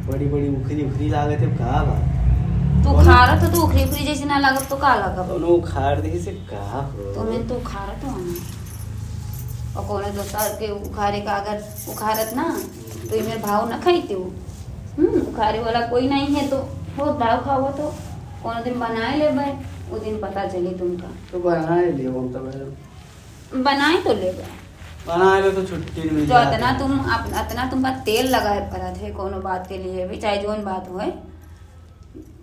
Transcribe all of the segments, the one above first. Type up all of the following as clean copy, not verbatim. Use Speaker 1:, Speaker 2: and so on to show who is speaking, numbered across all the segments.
Speaker 1: बड़ी बड़ी उखरी उखरी लागत है का बात
Speaker 2: तू खा रहा था तो उखरी उखरी जैसे ना लागत तो का लागत
Speaker 1: दोनों उखाड़ दी से का हो
Speaker 2: तो मैं तो उखाड़त हो ना और कोनो दोसर के उखाड़े का अगर उखाड़त ना तो ये मेरे भाव ना खाईते हो उखाड़े वाला कोई नहीं है तो हो दाव खाओ तो कोनो दिन बनाए ले भाई वो दिन पता चले तुमका
Speaker 1: तो बनाए लियो हम तो
Speaker 2: बनाए तो ले भाई
Speaker 1: बनाए लो तो छुट्टी नहीं मिल
Speaker 2: तो इतना तुमका तेल लगाए पड़ा थे कोनो बात के लिए भी चाहे जोन बात होए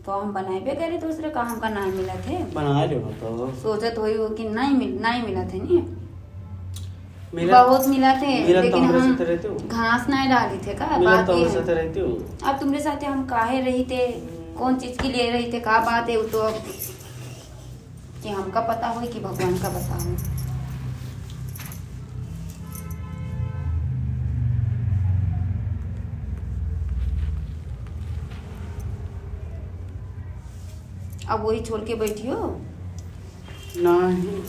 Speaker 2: तो हम बनाए करे दूसरे का हमका नहीं मिला थे
Speaker 1: बना लो तो
Speaker 2: सोचत होई हो कि नहीं मिला थे नहीं
Speaker 1: मिला
Speaker 2: बहुत मिला थे
Speaker 1: मिला तो
Speaker 2: लेकिन
Speaker 1: हमरे
Speaker 2: हम
Speaker 1: साथ रहते हो
Speaker 2: घास नहीं डाली थे का
Speaker 1: मिला
Speaker 2: बात
Speaker 1: तो
Speaker 2: ये
Speaker 1: हमरे
Speaker 2: है।
Speaker 1: साथ रहते हो
Speaker 2: अब तुम्हारे साथ हम काहे रही थे कौन चीज के लिए रही थे का बात है वो तो अब कि हमका पता हो कि भगवान का पता हो। अब वही छोड़ के बैठी हो
Speaker 1: नहीं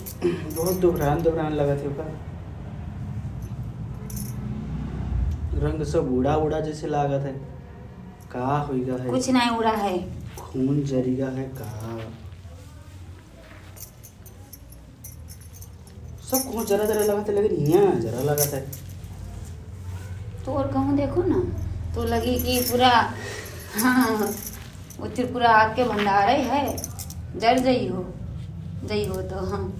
Speaker 1: बहुत दुबरान लगा थे का रंग सब उड़ा उड़ा जैसे लागत है का होइगा है
Speaker 2: कुछ नहीं उड़ा है
Speaker 1: खून जरीगा है का सब कुछ जरा जरा लगा था लेकिन यहाँ जरा लगा था
Speaker 2: तो और कहूँ देखो ना तो लगी कि पूरा हाँ वो त्रिपुरा आग के भंडार है जल जई हो तो हम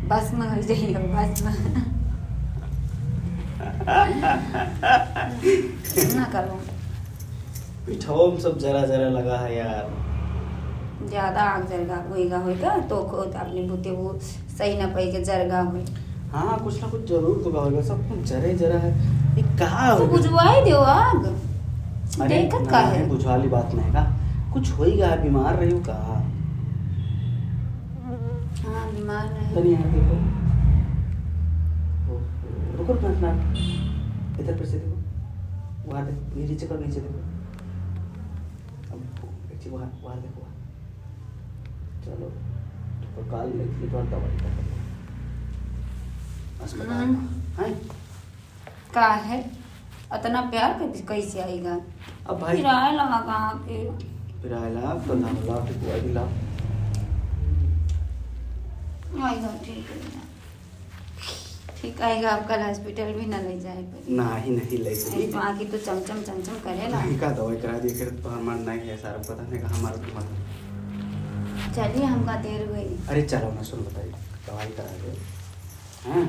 Speaker 2: भस्म हो जई हो भस्म ना करो
Speaker 1: पिठो में सब जरा जरा लगा है यार
Speaker 2: ज्यादा आग जरगा होएगा तो खुद अपने बुते वो सही ना पाई के जरगा होए
Speaker 1: हाँ कुछ ना कुछ जरूर तो होगा सब कुछ जरे जरा है ये कहा
Speaker 2: तो बुझवाई दो आग
Speaker 1: अरे
Speaker 2: देखत का है
Speaker 1: बुझवाली बात नहीं का कुछ होइगा बीमार रही हो का
Speaker 2: हाँ बीमार रहे
Speaker 1: तनी यहाँ देखो रुको ना इधर पर से देखो वहाँ देखो ये नीचे देखो अब एक चीज वहाँ देखो चलो तो काल लेके तो दवाई का अस्पताल है
Speaker 2: का है इतना प्यार कैसे आएगा
Speaker 1: अब भाई
Speaker 2: किराया लगा कहाँ के
Speaker 1: फिर आयला तो ना ला तो कोई दिला
Speaker 2: आएगा ठीक आएगा आप कल हॉस्पिटल भी ना ले जाए पर
Speaker 1: नहीं ले सही
Speaker 2: तो आगे तो चमचम करेला
Speaker 1: नहीं का दवाई करा दिए फिर तो हमारा नहीं है सारा पता नहीं का हमारा तो मतलब
Speaker 2: चलिए हमका देर हुई
Speaker 1: अरे चलो ना सुन बताइए दवाई करा दे हाँ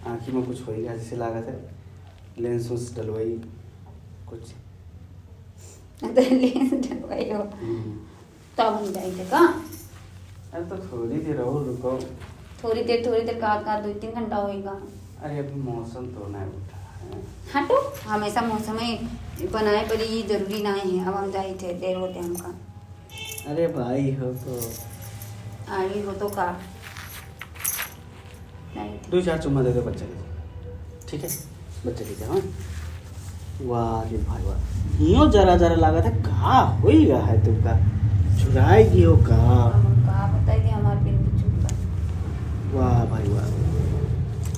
Speaker 1: आँखी में कुछ होएगा जैसे लागत है लेंस उस डलवाई कुछ
Speaker 2: लेंस डलवाई हो तब हम जाएंगे का
Speaker 1: अरे तो थोड़ी देर और रुको
Speaker 2: थोड़ी देर का 2-3 घंटा होएगा
Speaker 1: अरे अभी मौसम तो नहीं उठा है
Speaker 2: हटो हमेशा मौसम में बनाए पर ये जरूरी नहीं है अब हम जाए थे देर होते हमका
Speaker 1: अरे भाई हो तो
Speaker 2: आई हो तो का नहीं
Speaker 1: 2-4 चुम्मा दे दो बच्चे के ठीक है बच्चे के हाँ वाह रे भाई वाह यूँ जरा जरा लगा था कहा होइगा है तुमका चुराएगी हो का
Speaker 2: का बताई दे हमारे बिंदु चुप
Speaker 1: वाह भाई वाह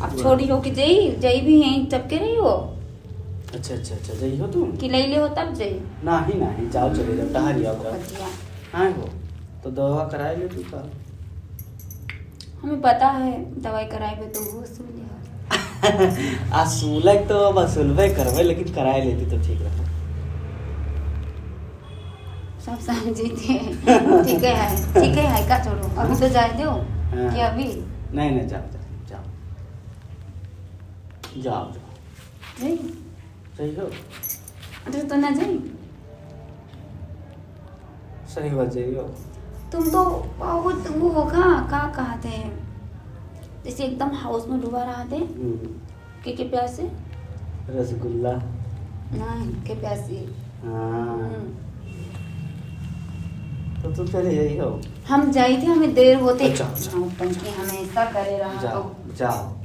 Speaker 2: अब छोड़ी हो कि जई भी हैं तब के रही हो
Speaker 1: अच्छा जाइए हो तुम
Speaker 2: कि ले हो तब जई
Speaker 1: नहीं जाओ चले जाओ टहल जाओ
Speaker 2: बतिया
Speaker 1: हाँ हो तो दवा कराए ले तू का
Speaker 2: हमें पता है दवाई कराए पे तो वो सुन लिया
Speaker 1: असूलक तो वसूलबे करवे लेकिन कराए लेती तो ठीक रहता
Speaker 2: सब समझी थे ठीक है का छोड़ो अभी तो जाए दो
Speaker 1: हाँ।
Speaker 2: कि अभी
Speaker 1: नहीं जाओ
Speaker 2: जई
Speaker 1: सही हो
Speaker 2: अरे तो ना जई
Speaker 1: सही बात जाइए
Speaker 2: तुम तो बहुत वो होगा का कहते हैं जैसे एकदम हाउस में डूबा रहा थे के प्यासे
Speaker 1: रसगुल्ला
Speaker 2: नहीं के प्यासे
Speaker 1: हाँ तो तुम चले यही हो
Speaker 2: हम जाए थे हमें देर होते
Speaker 1: अच्छा।
Speaker 2: टंकी हमेशा करे रहा
Speaker 1: जाओ
Speaker 2: तो
Speaker 1: जाओ